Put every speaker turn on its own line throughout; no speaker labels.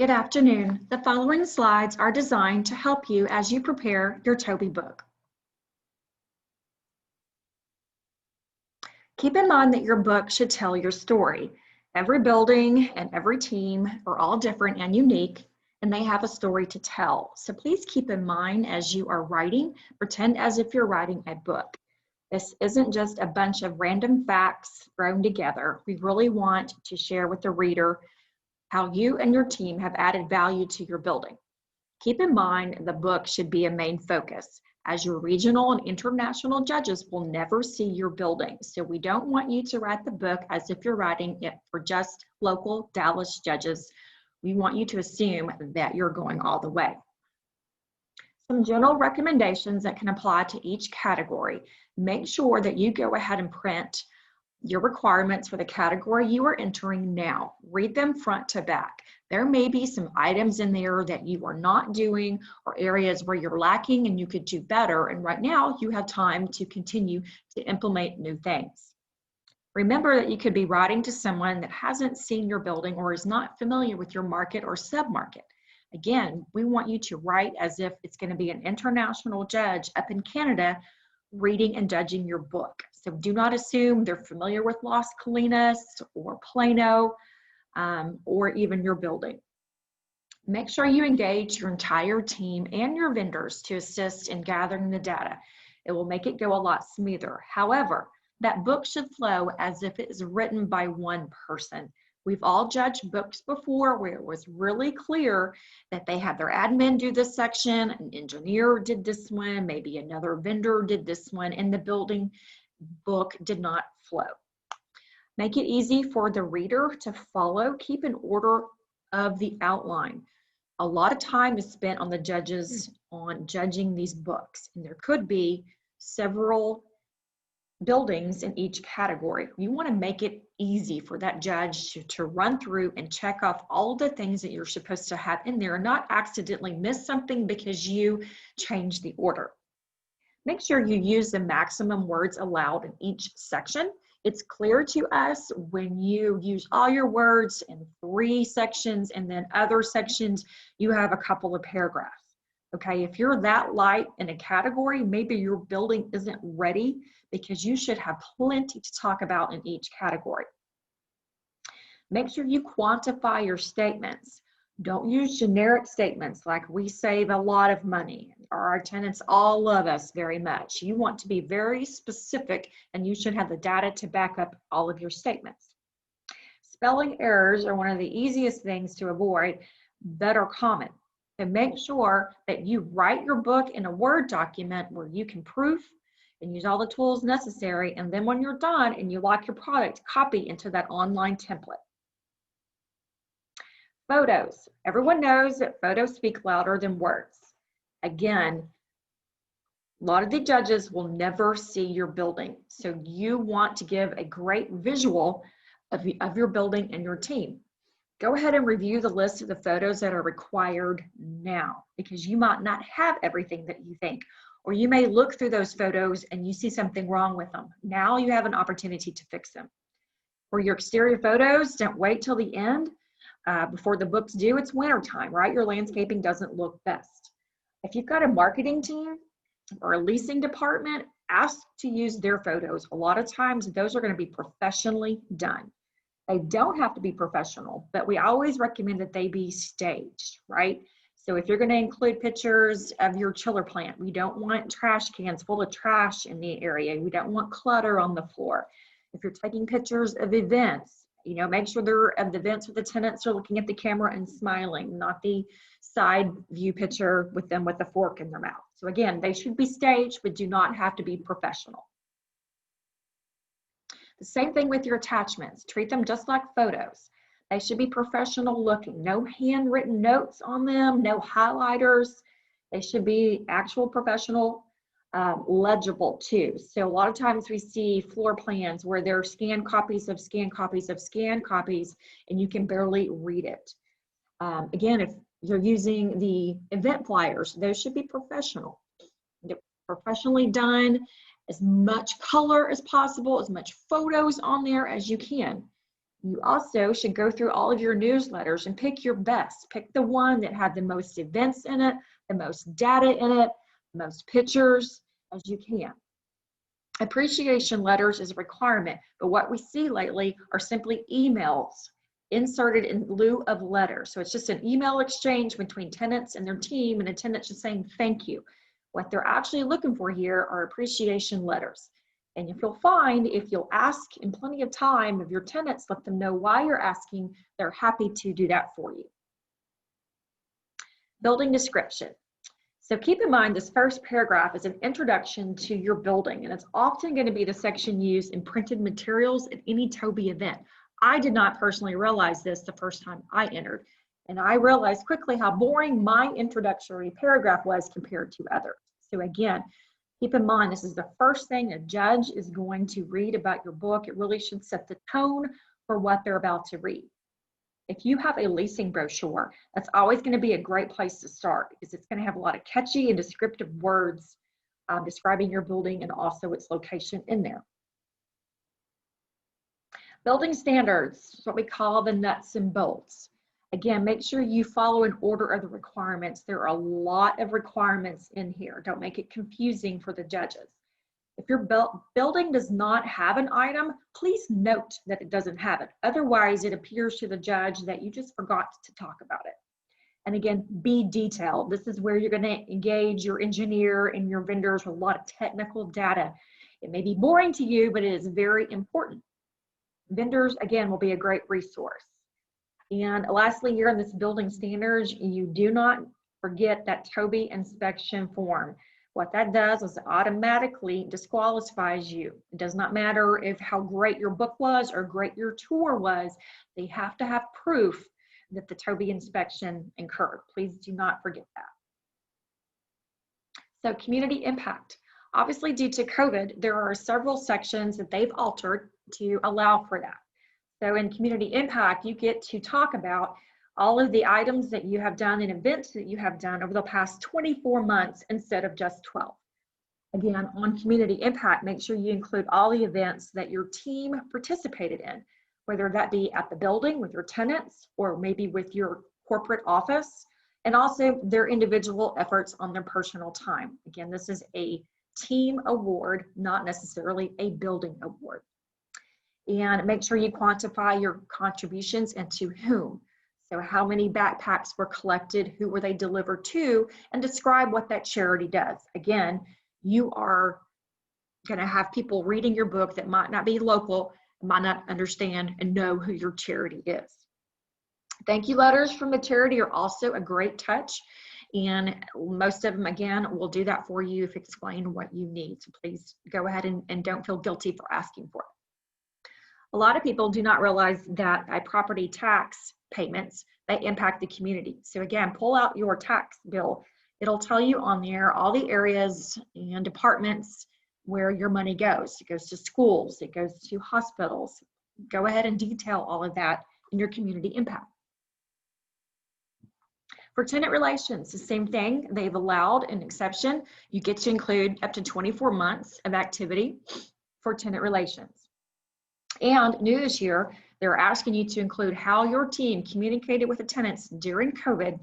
Good afternoon. The following slides are designed to help you as you prepare your TOBY book. Keep in mind that your book should tell your story. Every building and every team are all different and unique, and they have a story to tell. So please keep in mind as you are writing, pretend as if you're writing a book. This isn't just a bunch of random facts thrown together. We really want to share with the reader how you and your team have added value to your building. Keep in mind the book should be a main focus, as your regional and international judges will never see your building. So we don't want you to write the book as if you're writing it for just local Dallas judges. We want you to assume that you're going all the way. Some general recommendations that can apply to each category. Make sure that you go ahead and print your requirements for the category you are entering now. Read them front to back. There may be some items in there that you are not doing or areas where you're lacking and you could do better. And right now you have time to continue to implement new things. Remember that you could be writing to someone that hasn't seen your building or is not familiar with your market or submarket. Again, we want you to write as if it's going to be an international judge up in Canada reading and judging your book. So do not assume they're familiar with Las Colinas or Plano or even your building. Make sure you engage your entire team and your vendors to assist in gathering the data. It will make it go a lot smoother. However, that book should flow as if it is written by one person. We've all judged books before where it was really clear that they had their admin do this section, an engineer did this one, maybe another vendor did this one, and the building book did not flow. Make it easy for the reader to follow. Keep an order of the outline. A lot of time is spent on the judges on judging these books, and there could be several buildings in each category. You want to make it easy for that judge to run through and check off all the things that you're supposed to have in there and not accidentally miss something because you changed the order. Make sure you use the maximum words allowed in each section. It's clear to us when you use all your words in 3 sections and then other sections, you have a couple of paragraphs. Okay, if you're that light in a category, maybe your building isn't ready because you should have plenty to talk about in each category. Make sure you quantify your statements. Don't use generic statements like we save a lot of money or our tenants all love us very much. You want to be very specific and you should have the data to back up all of your statements. Spelling errors are one of the easiest things to avoid that are common. And make sure that you write your book in a Word document where you can proof and use all the tools necessary. And then when you're done and you like your product, copy into that online template. Photos. Everyone knows that photos speak louder than words. Again, a lot of the judges will never see your building. So you want to give a great visual of your building and your team. Go ahead and review the list of the photos that are required now because you might not have everything that you think, or you may look through those photos and you see something wrong with them. Now you have an opportunity to fix them. For your exterior photos, don't wait till the end before the book's due. It's winter time, right? Your landscaping doesn't look best. If you've got a marketing team or a leasing department, ask to use their photos. A lot of times those are going to be professionally done. They don't have to be professional, but we always recommend that they be staged, right? So if you're going to include pictures of your chiller plant, we don't want trash cans full of trash in the area. We don't want clutter on the floor. If you're taking pictures of events, you know, make sure they're of the events where the tenants are looking at the camera and smiling, not the side view picture with them with a fork in their mouth. So again, they should be staged, but do not have to be professional. The same thing with your attachments. Treat them just like photos. They should be professional looking. No handwritten notes on them, no highlighters. They should be actual professional, legible too. So a lot of times we see floor plans where there are scanned copies of scanned copies of scanned copies and you can barely read it. Again, if you're using the event flyers, those should be professional. They're professionally done. As much color as possible, as much photos on there as you can. You also should go through all of your newsletters and pick your best. Pick the one that had the most events in it, the most data in it, the most pictures as you can. Appreciation letters is a requirement, but what we see lately are simply emails inserted in lieu of letters. So it's just an email exchange between tenants and their team, and a tenant just saying thank you. What they're actually looking for here are appreciation letters. And if you'll find, if you'll ask in plenty of time of your tenants, let them know why you're asking, they're happy to do that for you. Building description. So keep in mind this first paragraph is an introduction to your building, and it's often going to be the section used in printed materials at any TOBY event. I did not personally realize this the first time I entered, and I realized quickly how boring my introductory paragraph was compared to others. So again, keep in mind, this is the first thing a judge is going to read about your book. It really should set the tone for what they're about to read. If you have a leasing brochure, that's always going to be a great place to start because it's going to have a lot of catchy and descriptive words describing your building and also its location in there. Building standards is what we call the nuts and bolts. Again, make sure you follow an order of the requirements. There are a lot of requirements in here. Don't make it confusing for the judges. If your building does not have an item, please note that it doesn't have it. Otherwise, it appears to the judge that you just forgot to talk about it. And again, be detailed. This is where you're going to engage your engineer and your vendors with a lot of technical data. It may be boring to you, but it is very important. Vendors, again, will be a great resource. And lastly, here in this building standards, you do not forget that TOBY inspection form. What that does is it automatically disqualifies you. It does not matter if how great your book was or great your tour was. They have to have proof that the TOBY inspection occurred. Please do not forget that. So community impact. Obviously, due to COVID, there are several sections that they've altered to allow for that. So in community impact, you get to talk about all of the items that you have done and events that you have done over the past 24 months instead of just 12. Again, on community impact, make sure you include all the events that your team participated in, whether that be at the building with your tenants or maybe with your corporate office, and also their individual efforts on their personal time. Again, this is a team award, not necessarily a building award. And make sure you quantify your contributions and to whom. So how many backpacks were collected, who were they delivered to, and describe what that charity does. Again, you are going to have people reading your book that might not be local, might not understand and know who your charity is. Thank you letters from the charity are also a great touch. And most of them, again, will do that for you if you explain what you need. So please go ahead and don't feel guilty for asking for it. A lot of people do not realize that by property tax payments, they impact the community. So again, pull out your tax bill. It'll tell you on there all the areas and departments where your money goes. It goes to schools, it goes to hospitals. Go ahead and detail all of that in your community impact. For tenant relations, the same thing. They've allowed an exception. You get to include up to 24 months of activity for tenant relations. And new this year, they're asking you to include how your team communicated with the tenants during COVID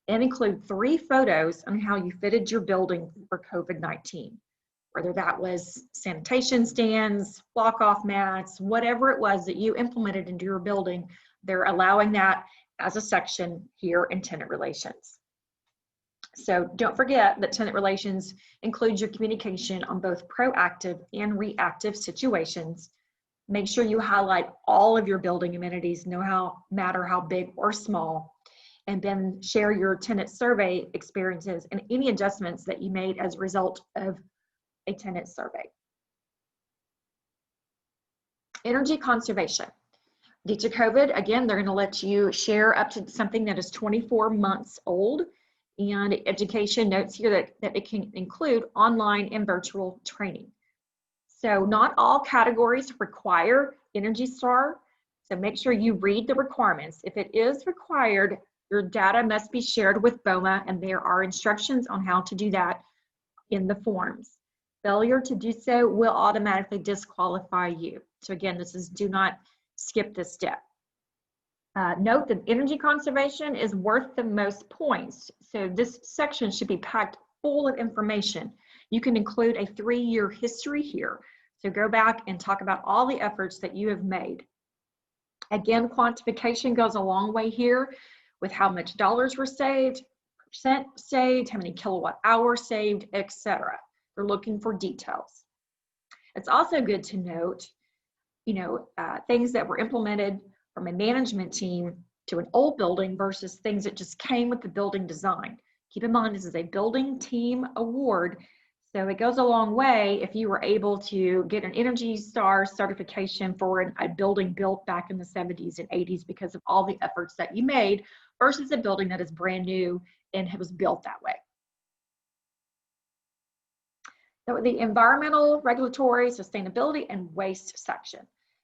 and include 3 photos on how you fitted your building for COVID-19. Whether that was sanitation stands, block-off mats, whatever it was that you implemented into your building, they're allowing that as a section here in tenant relations. So don't forget that tenant relations includes your communication on both proactive and reactive situations. Make sure you highlight all of your building amenities, no matter how big or small, and then share your tenant survey experiences and any adjustments that you made as a result of a tenant survey. Energy conservation. Due to COVID, again, they're going to let you share up to something that is 24 months old, and education notes here that it can include online and virtual training. So not all categories require Energy Star, so make sure you read the requirements. If it is required, your data must be shared with BOMA, and there are instructions on how to do that in the forms. Failure to do so will automatically disqualify you. So again, this is do not skip this step. Note that energy conservation is worth the most points. So this section should be packed full of information. You can include a 3-year history here. So go back and talk about all the efforts that you have made. Again, quantification goes a long way here with how much dollars were saved, percent saved, how many kilowatt hours saved, etc. They're looking for details. It's also good to note, things that were implemented from a management team to an old building versus things that just came with the building design. Keep in mind, this is a building team award, so it goes a long way if you were able to get an Energy Star certification for a building built back in the 70s and 80s because of all the efforts that you made versus a building that is brand new and it was built that way. So the environmental, regulatory, sustainability, and waste section.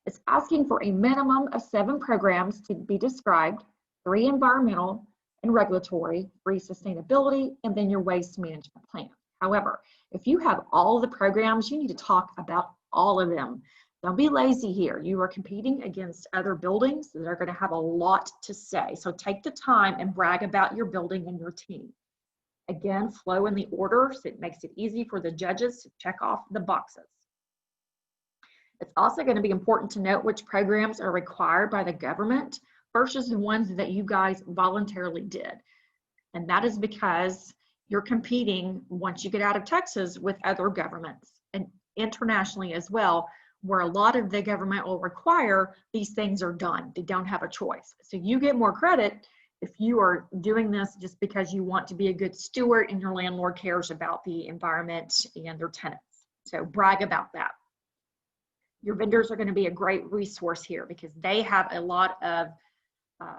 It's asking for a minimum of 7 programs to be described, 3 environmental and regulatory, 3 sustainability, and then your waste management plan. However, if you have all of the programs, you need to talk about all of them. Don't be lazy here. You are competing against other buildings that are going to have a lot to say. So take the time and brag about your building and your team. Again, flow in the order, so it makes it easy for the judges to check off the boxes. It's also going to be important to note which programs are required by the government versus the ones that you guys voluntarily did. And that is because you're competing, once you get out of Texas, with other governments and internationally as well, where a lot of the government will require these things are done. They don't have a choice. So you get more credit if you are doing this just because you want to be a good steward and your landlord cares about the environment and their tenants. So brag about that. Your vendors are going to be a great resource here because they have a lot of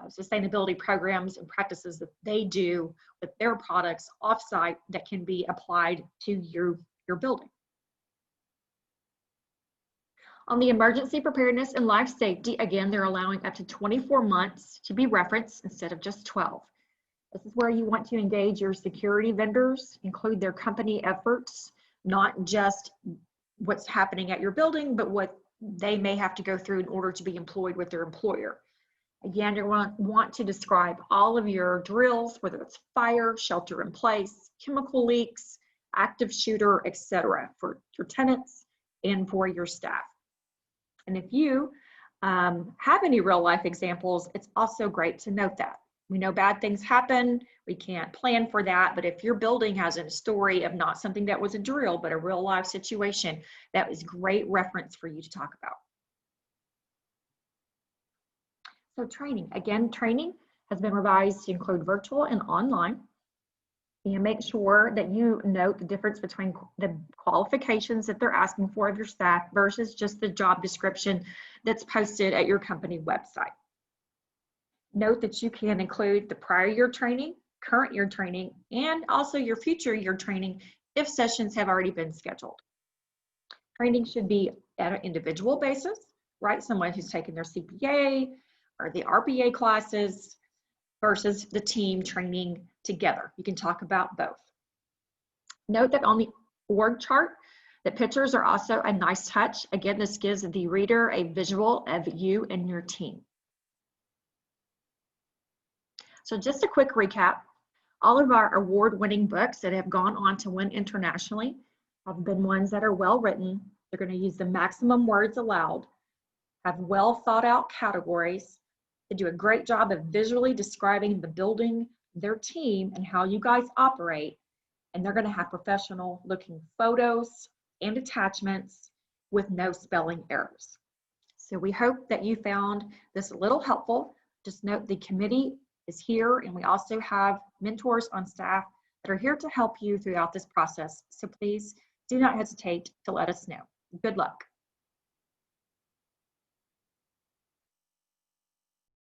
sustainability programs and practices that they do with their products offsite that can be applied to your building. On the emergency preparedness and life safety, again, they're allowing up to 24 months to be referenced instead of just 12. This is where you want to engage your security vendors, include their company efforts, not just what's happening at your building, but what they may have to go through in order to be employed with their employer. Again, you want to describe all of your drills, whether it's fire, shelter in place, chemical leaks, active shooter, etc., for your tenants and for your staff. And if you have any real life examples, it's also great to note that. We know bad things happen, we can't plan for that, but if your building has a story of not something that was a drill, but a real life situation, that is great reference for you to talk about. So training, again, training has been revised to include virtual and online. And make sure that you note the difference between the qualifications that they're asking for of your staff versus just the job description that's posted at your company website. Note that you can include the prior year training, current year training, and also your future year training if sessions have already been scheduled. Training should be at an individual basis, right? Someone who's taken their CPA or the RPA classes versus the team training together. You can talk about both. Note that on the org chart, the pictures are also a nice touch. Again, this gives the reader a visual of you and your team. So just a quick recap, all of our award-winning books that have gone on to win internationally have been ones that are well written. They're going to use the maximum words allowed, have well thought out categories. They do a great job of visually describing the building, their team, and how you guys operate. And they're going to have professional looking photos and attachments with no spelling errors. So we hope that you found this a little helpful. Just note the committee is here, and we also have mentors on staff that are here to help you throughout this process. So please do not hesitate to let us know. Good luck.